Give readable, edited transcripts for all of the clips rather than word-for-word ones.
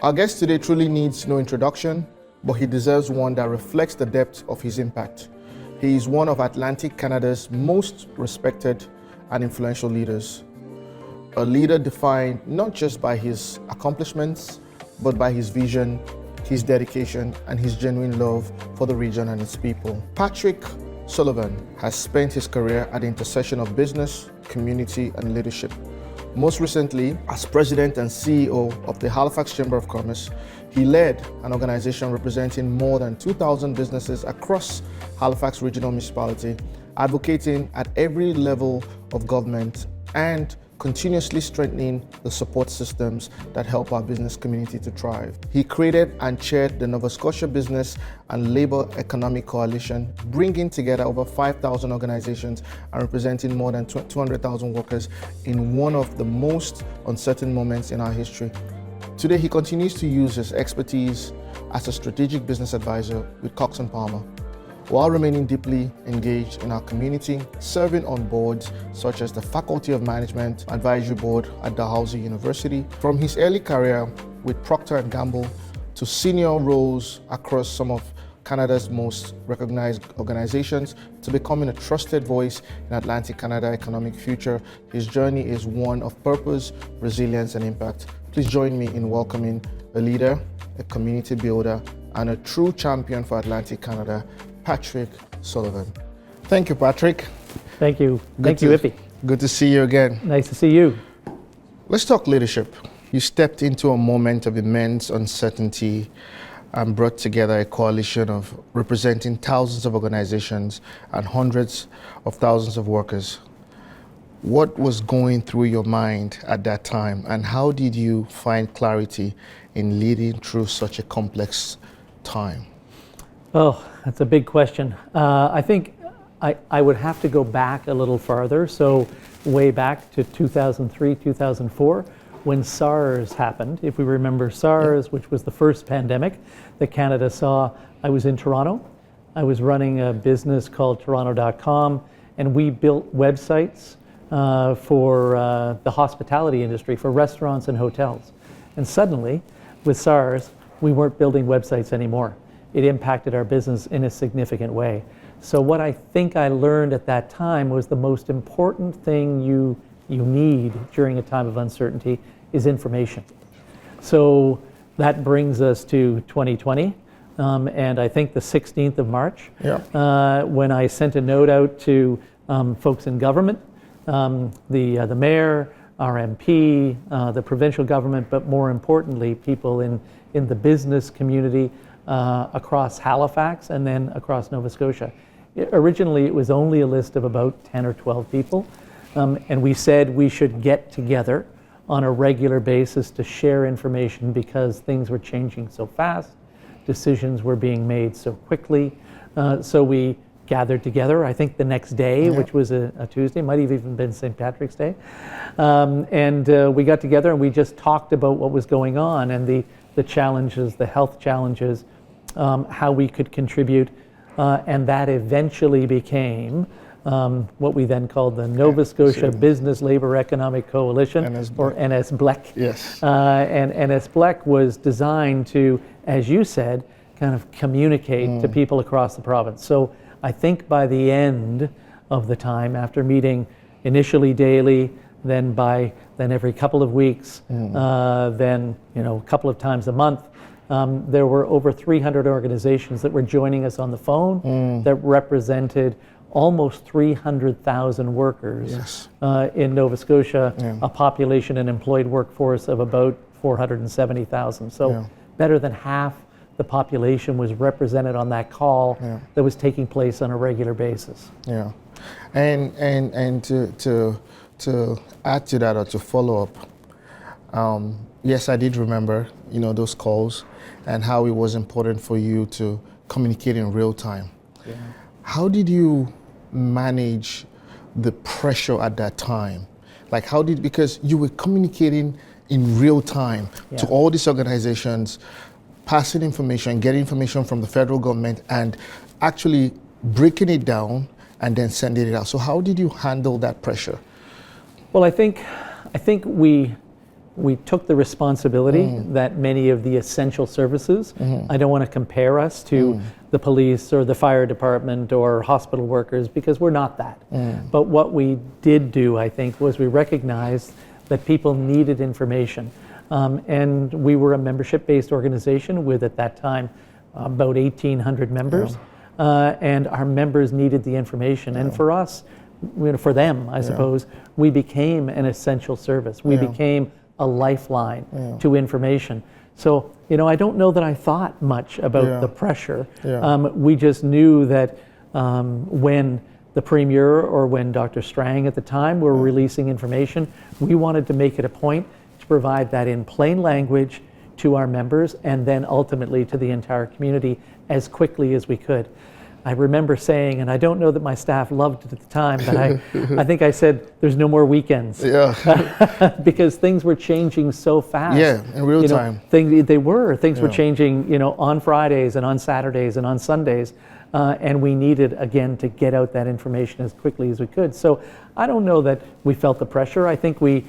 Our guest today truly needs no introduction, but he deserves one that reflects the depth of his impact. He is one of Atlantic Canada's most respected and influential leaders. A leader defined not just by his accomplishments, but by his vision, his dedication, and his genuine love for the region and its people. Patrick Sullivan has spent his career at the intersection of business, community, and leadership. Most recently, as president and CEO of the Halifax Chamber of Commerce, he led an organization representing more than 2,000 businesses across Halifax Regional Municipality, advocating at every level of government and continuously strengthening the support systems that help our business community to thrive. He created and chaired the Nova Scotia Business and Labour Economic Coalition, bringing together over 5,000 organizations and representing more than 200,000 workers in one of the most uncertain moments in our history. Today, he continues to use his expertise as a strategic business advisor with Cox & Palmer, while remaining deeply engaged in our community, serving on boards such as the Faculty of Management Advisory Board at Dalhousie University. From his early career with Procter & Gamble to senior roles across some of Canada's most recognized organizations to becoming a trusted voice in Atlantic Canada economic future, his journey is one of purpose, resilience, and impact. Please join me in welcoming a leader, a community builder, and a true champion for Atlantic Canada, Patrick Sullivan. Thank you, Patrick. Thank you. Thank you, Iffy. Good to see you again. Nice to see you. Let's talk leadership. You stepped into a moment of immense uncertainty and brought together a coalition of representing thousands of organizations and hundreds of thousands of workers. What was going through your mind at that time, and how did you find clarity in leading through such a complex time? Oh, that's a big question. I think I would have to go back a little farther. So way back to 2003, 2004, when SARS happened. If we remember SARS, which was the first pandemic that Canada saw, I was in Toronto. I was running a business called Toronto.com, and we built websites for the hospitality industry, for restaurants and hotels. And suddenly, with SARS, we weren't building websites anymore. It impacted our business in a significant way. So what I think I learned at that time was the most important thing you need during a time of uncertainty is information. So that brings us to 2020, and I think the 16th of March, when I sent a note out to folks in government, the mayor, our MP, the provincial government, but more importantly, people in the business community across Halifax and then across Nova Scotia. Originally, it was only a list of about 10 or 12 people, and we said we should get together on a regular basis to share information because things were changing so fast, decisions were being made so quickly, so we gathered together, I think the next day, which was a Tuesday, might have even been St. Patrick's Day. And we got together and we just talked about what was going on and the challenges, the health challenges, how we could contribute. And that eventually became what we then called the Nova Scotia Business Labour Economic Coalition, or NSBLEC. Yes. And NSBLEC was designed to, as you said, kind of communicate to people across the province. So I think by the end of the time, after meeting initially daily, then every couple of weeks, then a couple of times a month, there were over 300 organizations that were joining us on the phone that represented almost 300,000 workers in Nova Scotia, a population and employed workforce of about 470,000. So better than half the population was represented on that call that was taking place on a regular basis. Yeah, and to add to that or to follow up, yes, I did remember those calls and how it was important for you to communicate in real time. Yeah. How did you manage the pressure at that time? Like because you were communicating in real time to all these organizations, passing information, getting information from the federal government, and actually breaking it down and then sending it out. So how did you handle that pressure? Well, I think we we took the responsibility that many of the essential services, I don't want to compare us to the police or the fire department or hospital workers, because we're not that. But what we did do, I think, was we recognized that people needed information. And we were a membership-based organization with, at that time, about 1,800 members. And our members needed the information. And for us, for them, I suppose, we became an essential service. We became a lifeline to information. So, I don't know that I thought much about the pressure. We just knew that when the Premier or when Dr. Strang at the time were releasing information, we wanted to make it a point to provide that in plain language to our members and then ultimately to the entire community as quickly as we could. I remember saying, and I don't know that my staff loved it at the time, but I think I said, there's no more weekends. Because things were changing so fast. In real time. Things were changing, on Fridays and on Saturdays and on Sundays. And we needed, again, to get out that information as quickly as we could. So I don't know that we felt the pressure. I think we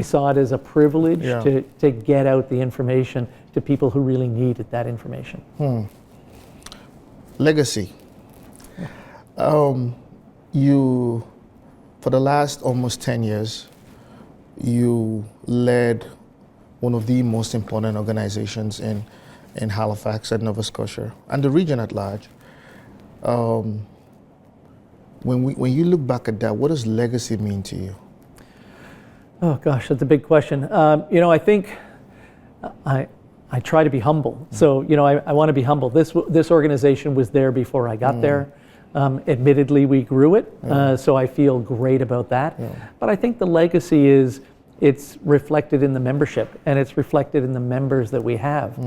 saw it as a privilege to get out the information to people who really needed that information. Legacy. You, for the last almost 10 years, you led one of the most important organizations in Halifax and Nova Scotia and the region at large. When you look back at that, what does legacy mean to you? Oh gosh, that's a big question. I think I try to be humble. So, I want to be humble. This organization was there before I got there. Admittedly, we grew it, so I feel great about that. But I think the legacy it's reflected in the membership, and it's reflected in the members that we have.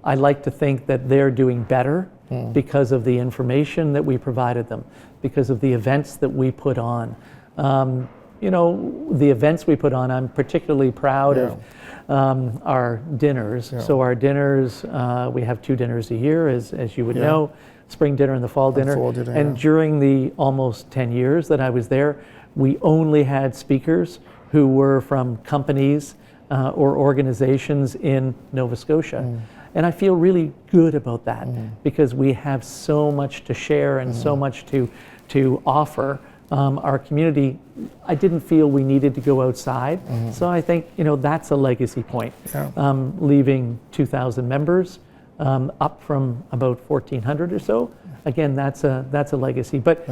I like to think that they're doing better because of the information that we provided them, because of the events that we put on. The events we put on, I'm particularly proud of our dinners. So our dinners, we have 2 dinners a year, as you would know, spring dinner and the fall dinner. And during the almost 10 years that I was there, we only had speakers who were from companies or organizations in Nova Scotia. And I feel really good about that because we have so much to share and so much to offer our community. I didn't feel we needed to go outside. So I think, that's a legacy point. Leaving 2,000 members up from about 1,400 or so. Again, that's a legacy. But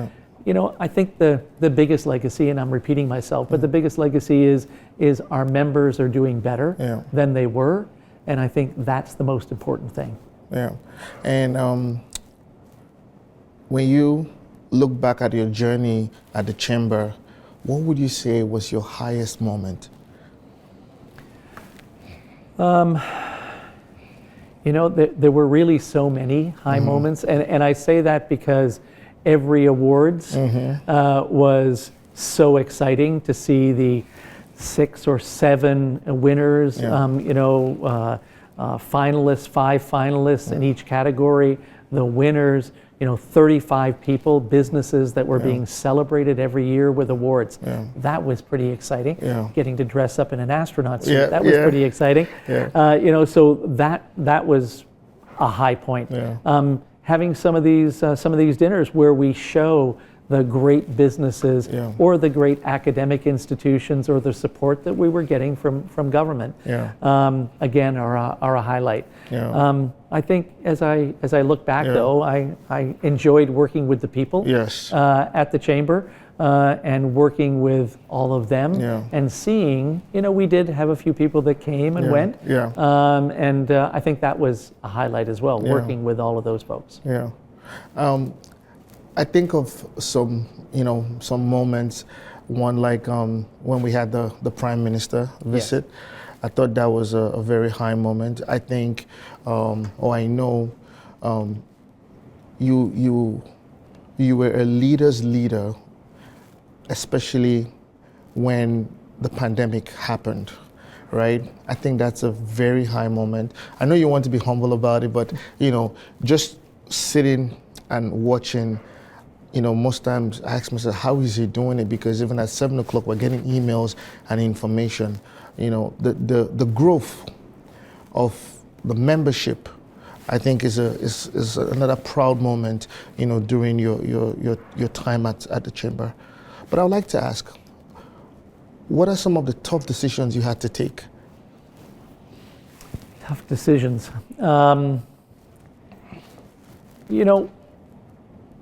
I think the biggest legacy, and I'm repeating myself, but the biggest legacy is our members are doing better than they were. And I think that's the most important thing. And when you look back at your journey at the Chamber, what would you say was your highest moment? There were really so many high moments, and I say that because every awards was so exciting to see the 6 or 7 winners, finalists, 5 finalists in each category, the winners, 35 people, businesses that were being celebrated every year with awards. That was pretty exciting. Getting to dress up in an astronaut suit, that was pretty exciting. So that was a high point. Having some of these dinners where we show the great businesses or the great academic institutions or the support that we were getting from government, again, are a highlight. I think as I look back, though, I enjoyed working with the people at the Chamber and working with all of them and seeing, we did have a few people that came and went, and I think that was a highlight as well, working with all of those folks. I think of some moments, one like when we had the Prime Minister visit. I thought that was a very high moment. I think, I know, you were a leader's leader, especially when the pandemic happened, right? I think that's a very high moment. I know you want to be humble about it, but just sitting and watching most times I ask myself, how is he doing it? Because even at 7 o'clock, we're getting emails and information. The growth of the membership, I think, is another proud moment, during your time at the chamber. But I would like to ask, what are some of the tough decisions you had to take? Tough decisions.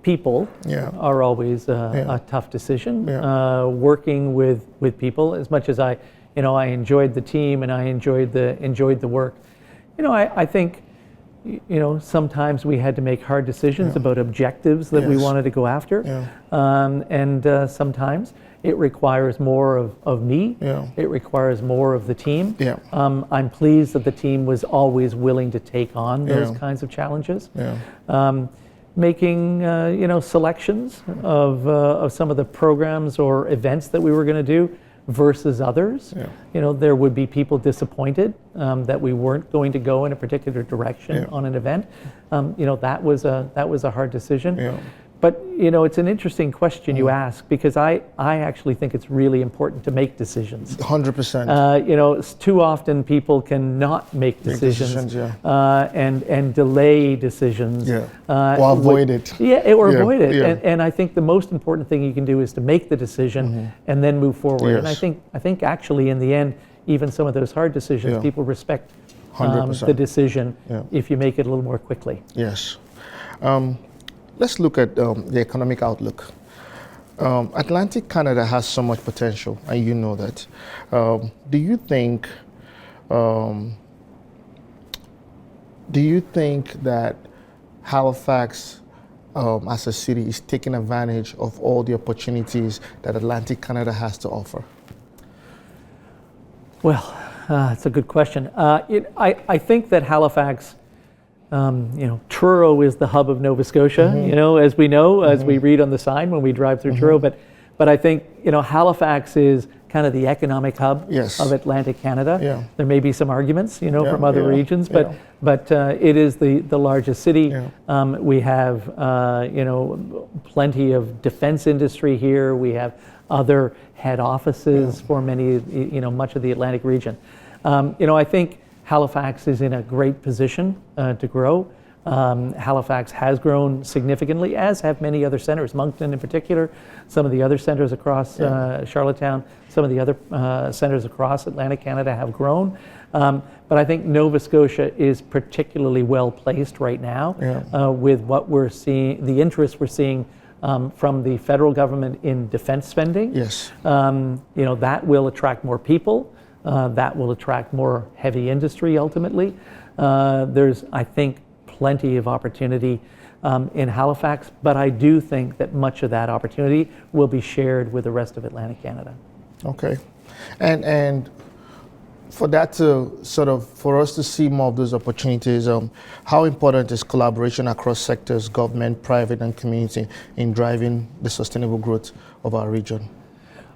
People are always a tough decision. Working with people, as much as I enjoyed the team and I enjoyed the work. I think, sometimes we had to make hard decisions about objectives that we wanted to go after. And sometimes it requires more of me. It requires more of the team. I'm pleased that the team was always willing to take on those kinds of challenges. Making selections of some of the programs or events that we were going to do versus others. There would be people disappointed that we weren't going to go in a particular direction on an event. That was a hard decision. But it's an interesting question you ask, because I actually think it's really important to make decisions. 100%. Too often people cannot make decisions, and delay decisions. Or avoid it. Avoid it. And I think the most important thing you can do is to make the decision and then move forward. And I think actually in the end, even some of those hard decisions, people respect the decision if you make it a little more quickly. Yes. Let's look at the economic outlook. Atlantic Canada has so much potential, and you know that. Do you think that Halifax, as a city, is taking advantage of all the opportunities that Atlantic Canada has to offer? Well, it's a good question. I think that Halifax, Truro is the hub of Nova Scotia, as we know, as we read on the sign when we drive through Truro. But I think, Halifax is kind of the economic hub of Atlantic Canada. There may be some arguments, from other regions, but it is the largest city. We have, plenty of defense industry here. We have other head offices for much of the Atlantic region. I think Halifax is in a great position to grow. Halifax has grown significantly, as have many other centers, Moncton in particular, some of the other centers across Charlottetown, some of the other centers across Atlantic Canada have grown. But I think Nova Scotia is particularly well placed right now with what we're seeing, the interest we're seeing from the federal government in defense spending. That will attract more people. That will attract more heavy industry ultimately. There's, I think, plenty of opportunity in Halifax, but I do think that much of that opportunity will be shared with the rest of Atlantic Canada. Okay. And for that to for us to see more of those opportunities, how important is collaboration across sectors, government, private, and community in driving the sustainable growth of our region?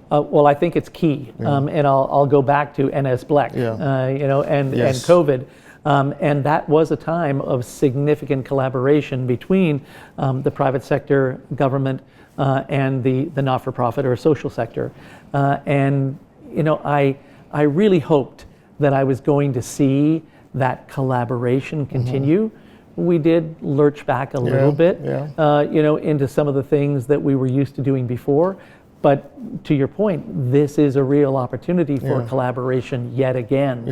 Well, I think it's key, and I'll go back to NS Black, and COVID, and that was a time of significant collaboration between the private sector, government, and the not-for-profit or social sector, and I really hoped that I was going to see that collaboration continue. We did lurch back a little bit, into some of the things that we were used to doing before. But to your point, this is a real opportunity for collaboration yet again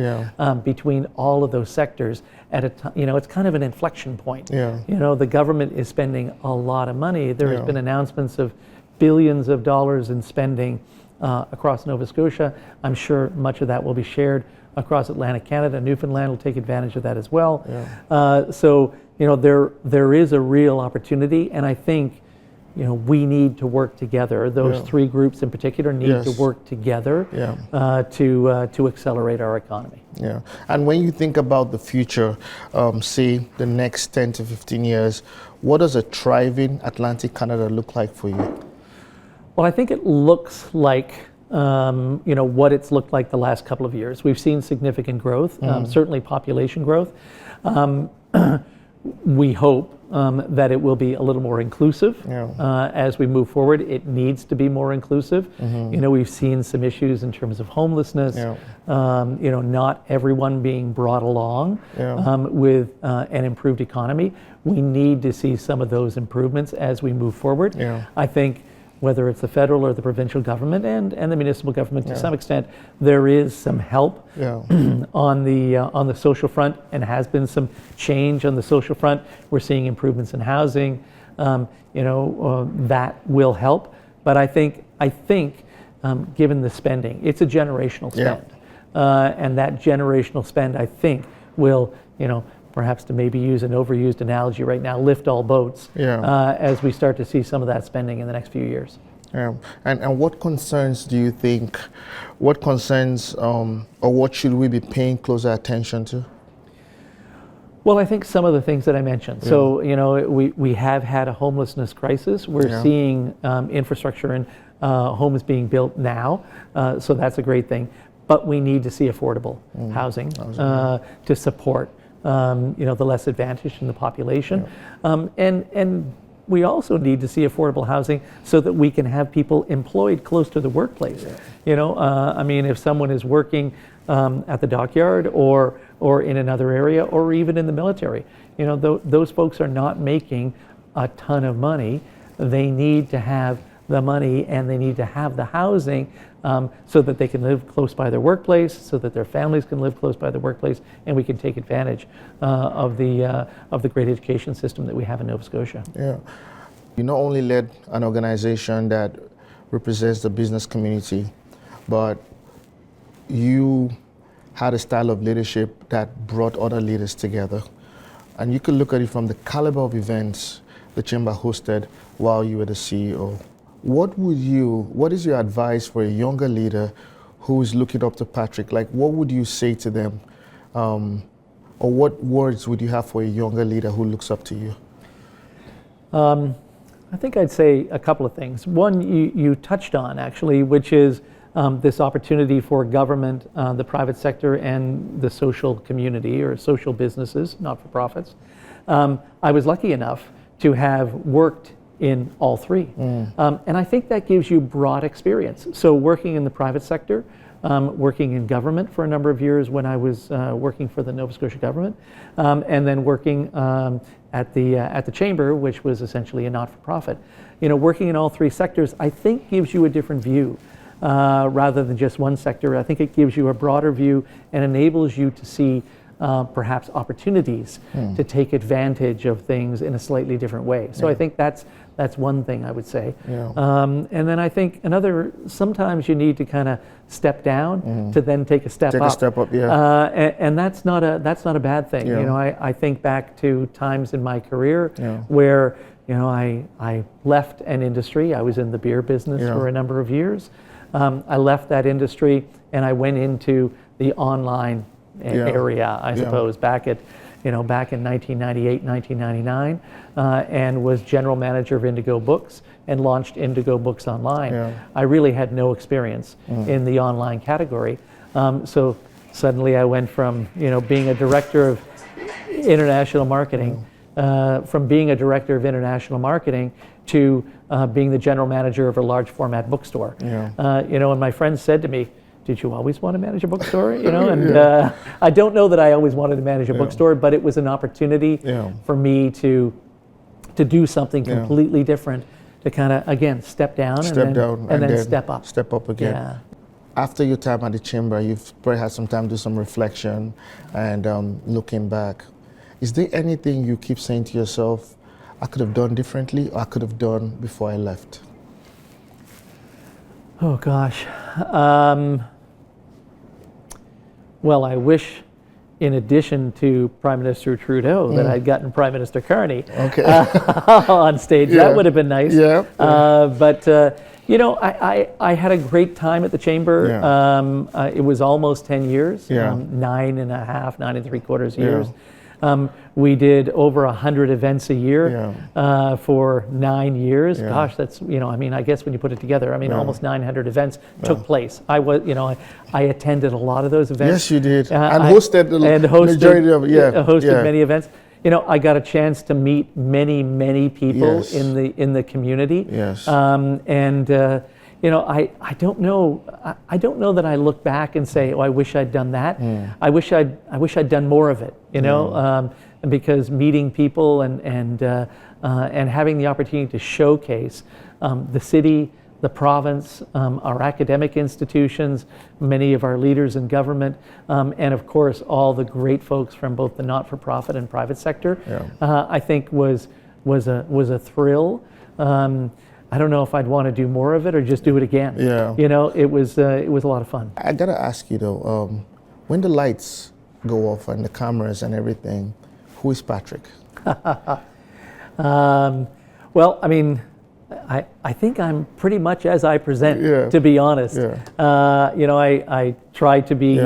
between all of those sectors at a time. It's kind of an inflection point. The government is spending a lot of money. There has been announcements of billions of dollars in spending across Nova Scotia. I'm sure much of that will be shared across Atlantic Canada. Newfoundland will take advantage of that as well. So there is a real opportunity, and I think we need to work together. Those three groups in particular need to work together to accelerate our economy. And when you think about the future, say the next 10 to 15 years, what does a thriving Atlantic Canada look like for you? Well, I think it looks like what it's looked like the last couple of years. We've seen significant growth, certainly population growth. We hope that it will be a little more inclusive as we move forward. It needs to be more inclusive. You know, we've seen some issues in terms of homelessness. You know, not everyone being brought along with an improved economy. We need to see some of those improvements as we move forward. I think whether it's the federal or the provincial government and the municipal government to some extent, there is some help on the social front, and has been some change on the social front. We're seeing improvements in housing, you know, that will help. But I think given the spending, it's a generational spend, and that generational spend, I think, will, you know, perhaps to maybe use an overused analogy right now, lift all boats as we start to see some of that spending in the next few years. And what concerns do you think, what concerns or what should we be paying closer attention to? Well, I think some of the things that I mentioned. So, you know, we have had a homelessness crisis. We're seeing infrastructure and homes being built now, so that's a great thing. But we need to see affordable housing to support you know, the less advantaged in the population. And we also need to see affordable housing so that we can have people employed close to the workplace. You know, I mean, if someone is working at the dockyard or in another area, or even in the military, you know, those folks are not making a ton of money. They need to have the money, and they need to have the housing so that they can live close by their workplace, so that their families can live close by their workplace, and we can take advantage of the great education system that we have in Nova Scotia. You not only led an organization that represents the business community, but you had a style of leadership that brought other leaders together. And you could look at it from the caliber of events the Chamber hosted while you were the CEO. What is your advice for a younger leader who is looking up to Patrick? Like, what would you say to them? Or what words would you have for a younger leader who looks up to you? I think I'd say a couple of things. One, you touched on, actually, which is this opportunity for government, the private sector, and the social community, or social businesses, not-for-profits. I was lucky enough to have worked in all three. And I think that gives you broad experience. So working in the private sector, working in government for a number of years when I was working for the Nova Scotia government, and then working at the Chamber, which was essentially a not-for-profit. You know, working in all three sectors, I think, gives you a different view rather than just one sector. I think it gives you a broader view and enables you to see perhaps opportunities to take advantage of things in a slightly different way. So I think that's one thing I would say. And then I think sometimes you need to kind of step down to then take a step up. And that's not a bad thing. You know, I think back to times in my career where, you know, I left an industry. I was in the beer business for a number of years. I left that industry and I went into the online area, I suppose, back in 1998, 1999, and was general manager of Indigo Books and launched Indigo Books Online. I really had no experience in the online category. So suddenly I went from, you know, being a director of international marketing, to being the general manager of a large format bookstore. You know, and my friends said to me, "Did you always want to manage a bookstore?" You know, and I don't know that I always wanted to manage a bookstore, but it was an opportunity for me to do something completely different, to kind of, again, step down and then step up. Step up again. After your time at the Chamber, you've probably had some time to do some reflection and looking back. Is there anything you keep saying to yourself, I could have done differently, or I could have done before I left? Oh, gosh. Well, I wish, in addition to Prime Minister Trudeau, that I'd gotten Prime Minister Carney on stage. That would have been nice. But, you know, I had a great time at the Chamber. It was almost 10 years, 9.5 years. We did over 100 events a year for 9 years. Gosh, that's, you know, I mean, I guess when you put it together, I mean, almost 900 events took place. I was, you know, I attended a lot of those events. Yes, you did. And hosted the majority of it. Hosted many events. I got a chance to meet many people Yes. in the community. Yes. I don't know. I don't know that I look back and say, "Oh, I wish I'd done that." I wish I'd done more of it. Because meeting people and having the opportunity to showcase the city, the province, our academic institutions, many of our leaders in government, and of course all the great folks from both the not-for-profit and private sector, I think was a thrill. I don't know if I'd want to do more of it or just do it again. Yeah. It was a lot of fun. I gotta ask you though, when the lights go off and the cameras and everything, who is Patrick? Well, I mean, I think I'm pretty much as I present, to be honest. Yeah. I try to be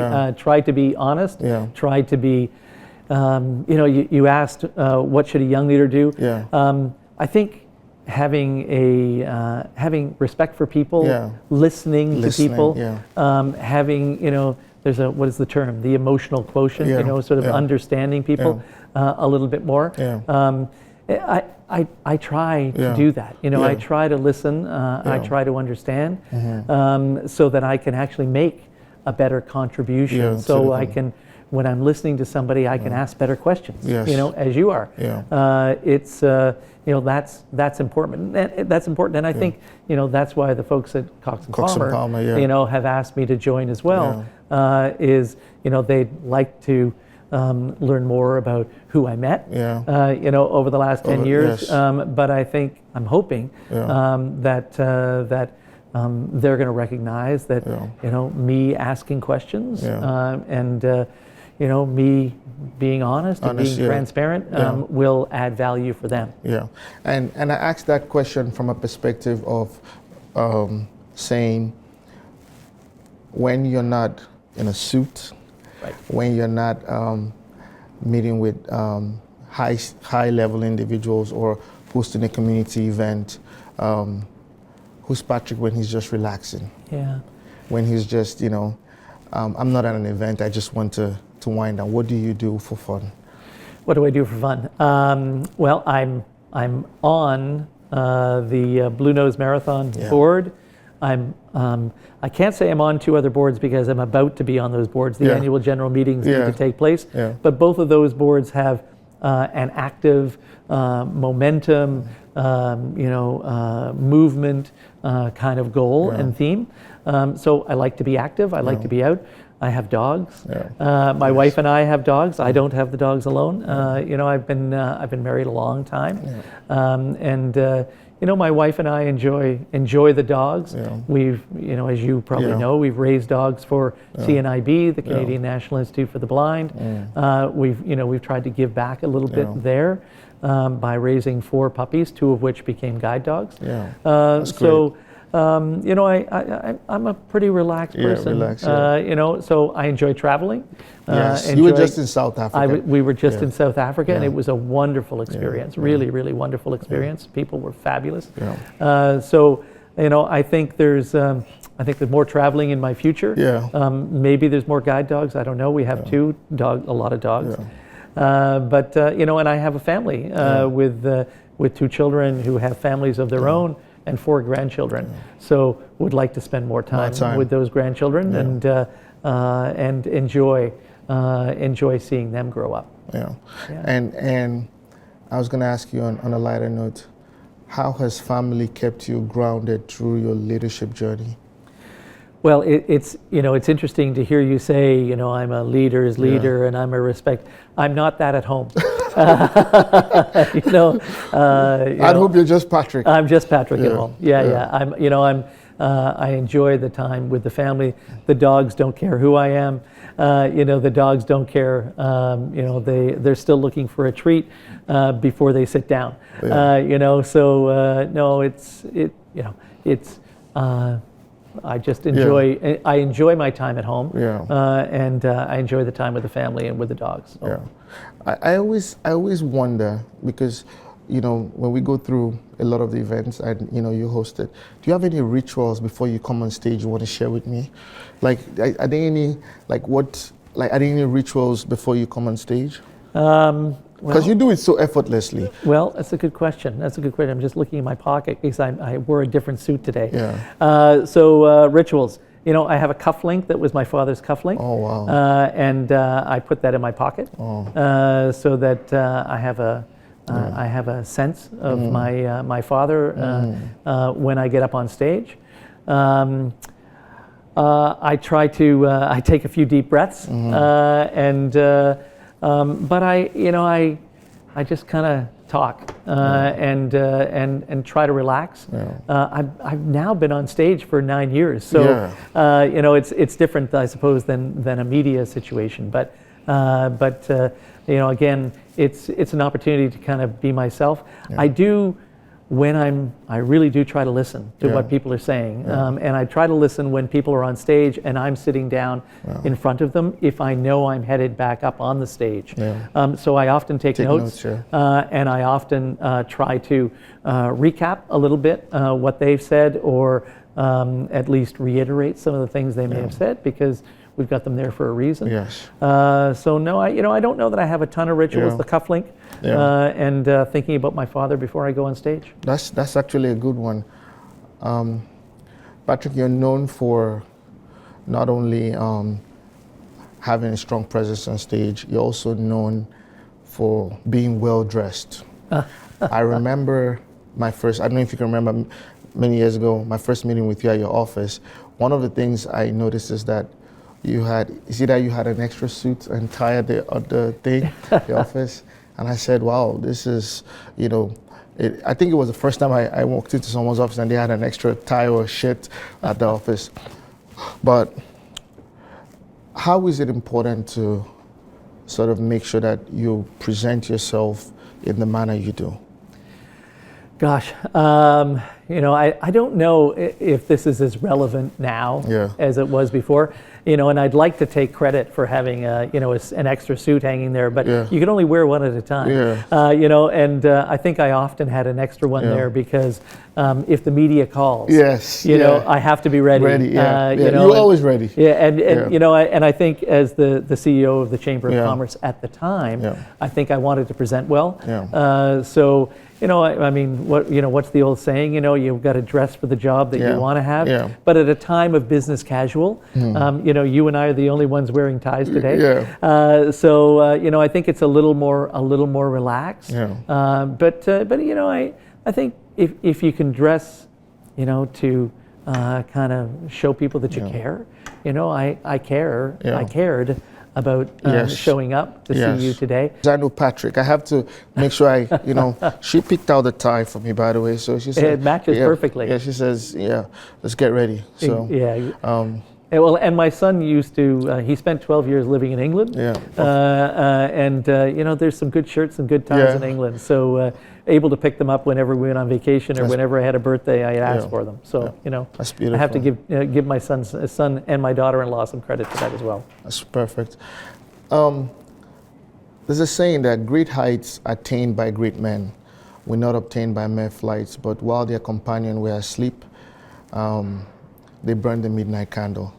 honest. Yeah. Try to be. You asked what should a young leader do. Yeah. I think having respect for people, listening to people, having there's what is the term? The emotional quotient. Sort of understanding people a little bit more. I try to do that. I try to listen. I try to understand, so that I can actually make a better contribution. So I can, when I'm listening to somebody, I can ask better questions. As you are. It's that's important. That's important, and I think that's why the folks at Cox and Palmer, have asked me to join as well. Is they'd like to learn more about who I met, over the last 10 years. But I think, I'm hoping that they're going to recognize that, me asking questions and, me being honest and being transparent will add value for them. Yeah, and I asked that question from a perspective of saying, when you're not in a suit, when you're not meeting with high level individuals or hosting a community event, who's Patrick when he's just relaxing? When he's just, I'm not at an event, I just want to wind down. What do you do for fun? What do I do for fun? Well, I'm on the Blue Nose Marathon board. I can't say I'm on 2 other boards because I'm about to be on those boards. The annual general meetings need to take place. But both of those boards have an active momentum, movement kind of goal and theme. So I like to be active. I like to be out. I have dogs. My wife and I have dogs. I don't have the dogs alone. I've been married a long time, and my wife and I enjoy the dogs. We've, as you probably know, we've raised dogs for CNIB, the Canadian National Institute for the Blind. We've tried to give back a little bit there by raising 4 puppies, 2 of which became guide dogs. So. I'm a pretty relaxed person. So I enjoy traveling. You were just in South Africa. We were just in South Africa, and it was a wonderful experience. Really, really wonderful experience. People were fabulous. So I think there's more traveling in my future. Maybe there's more guide dogs. I don't know. We have a lot of dogs. But and I have a family with 2 children who have families of their own. And 4 grandchildren, so would like to spend more time with those grandchildren and enjoy seeing them grow up. And I was going to ask you on a lighter note, how has family kept you grounded through your leadership journey? Well, it's interesting to hear you say, I'm a leader's leader and I'm a respect. I'm not that at home. I'd hope you're just Patrick. I'm just Patrick at home. I enjoy the time with the family. The dogs don't care who I am. The dogs don't care. They're still looking for a treat before they sit down. I just enjoy. I enjoy my time at home. And I enjoy the time with the family and with the dogs. So. I always wonder, because when we go through a lot of the events and you host it, do you have any rituals before you come on stage you want to share with me? Are there any rituals before you come on stage? Because you do it so effortlessly. Well, that's a good question. That's a good question. I'm just looking in my pocket because I wore a different suit today. Yeah. So rituals. You know, I have a cufflink that was my father's cufflink. Oh, wow. And I put that in my pocket so that I have a sense of my father when I get up on stage. I try to I take a few deep breaths but I just kind of talk and try to relax. I've now been on stage for 9 years, so it's different, I suppose, than a media situation. But again, it's an opportunity to kind of be myself. I do. I really do try to listen to what people are saying. And I try to listen when people are on stage and I'm sitting down in front of them if I know I'm headed back up on the stage. So I often take notes and I often try to recap a little bit what they've said, or at least reiterate some of the things they may have said, because we've got them there for a reason. So no, I don't know that I have a ton of rituals. The cufflink and thinking about my father before I go on stage. That's actually a good one. Patrick, you're known for not only having a strong presence on stage, you're also known for being well dressed. I remember I don't know if you can remember, many years ago, my first meeting with you at your office. One of the things I noticed is that you had an extra suit and tie at the office. And I said, wow, this is, I think it was the first time I walked into someone's office and they had an extra tie or shirt at the office. But how is it important to sort of make sure that you present yourself in the manner you do? Gosh, I don't know if this is as relevant now as it was before. And I'd like to take credit for having an extra suit hanging there, but you can only wear one at a time. And I think I often had an extra one there because if the media calls, I have to be ready. You're always ready. And I think as the CEO of the Chamber of Commerce at the time, I think I wanted to present well. So. I mean, what's the old saying? You've got to dress for the job that you want to have. But at a time of business casual, you and I are the only ones wearing ties today. So I think it's a little more relaxed. But I think if you can dress, to kind of show people that you care. I care. I cared about showing up to see you today. I know Patrick. I have to make sure she picked out the tie for me, by the way. So she said it matches perfectly. Yeah, she says, let's get ready. So well, and my son used to. He spent 12 years living in England. And there's some good shirts and good ties in England. So able to pick them up whenever we went on vacation or whenever I had a birthday, I'd ask for them. So that's beautiful. I have to give my son and my daughter-in-law some credit for that as well. That's perfect. There's a saying that great heights are attained by great men, were not obtained by mere flights, but while their companion were asleep, they burned the midnight candle.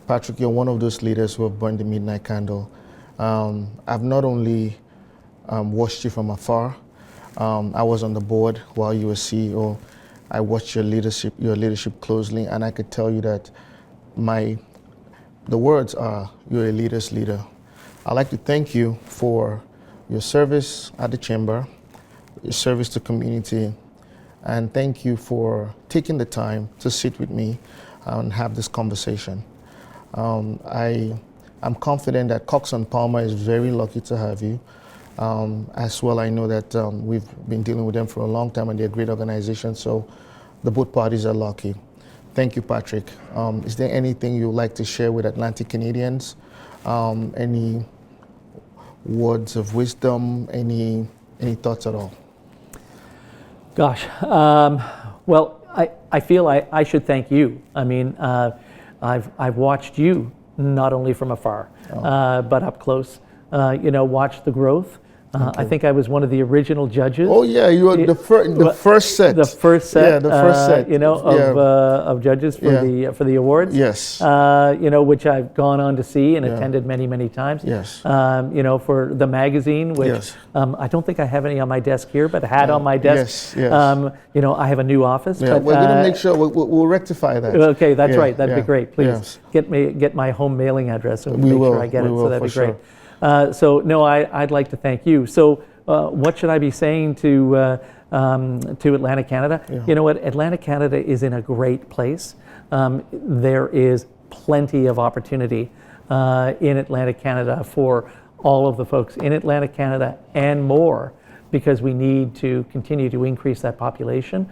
Patrick, you're one of those leaders who have burned the midnight candle. I've not only watched you from afar. I was on the board while you were CEO. I watched your leadership closely, and I could tell you that the words are, you're a leader's leader. I'd like to thank you for your service at the Chamber, your service to community, and thank you for taking the time to sit with me and have this conversation. I'm confident that Cox & Palmer is very lucky to have you. As well, I know that we've been dealing with them for a long time and they're a great organization, so the both parties are lucky. Thank you, Patrick. Is there anything you'd like to share with Atlantic Canadians? Any words of wisdom, any thoughts at all? Gosh, well, I feel I should thank you. I mean, I've watched you not only from afar, but up close. Watched the growth I think I was one of the original judges. Oh yeah, you were the first set. The first set. Yeah, the first set. Of judges for the awards. Yes. Which I've gone on to see and attended many times. Yes. For the magazine, which I don't think I have any on my desk here, but I had on my desk. Yes. I have a new office. Yeah, but, we're going to make sure we'll rectify that. Okay, that's right. That'd be great. Please Yes. get my home mailing address and We make will. sure I get We it. will, So that'd be for great. I'd like to thank you. So what should I be saying to Atlantic Canada? Yeah. You know what? Atlantic Canada is in a great place. There is plenty of opportunity in Atlantic Canada for all of the folks in Atlantic Canada and more, because we need to continue to increase that population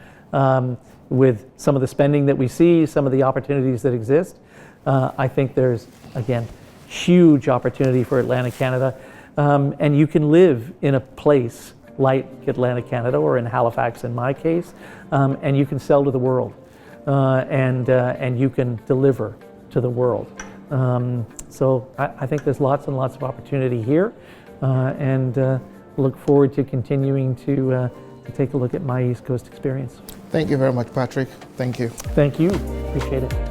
with some of the spending that we see, some of the opportunities that exist. I think there's, again, huge opportunity for Atlantic Canada. And you can live in a place like Atlantic Canada, or in Halifax in my case, and you can sell to the world, and you can deliver to the world. So I think there's lots and lots of opportunity here, and look forward to continuing to take a look at my East Coast experience. Thank you very much, Patrick. Thank you. Thank you. Appreciate it.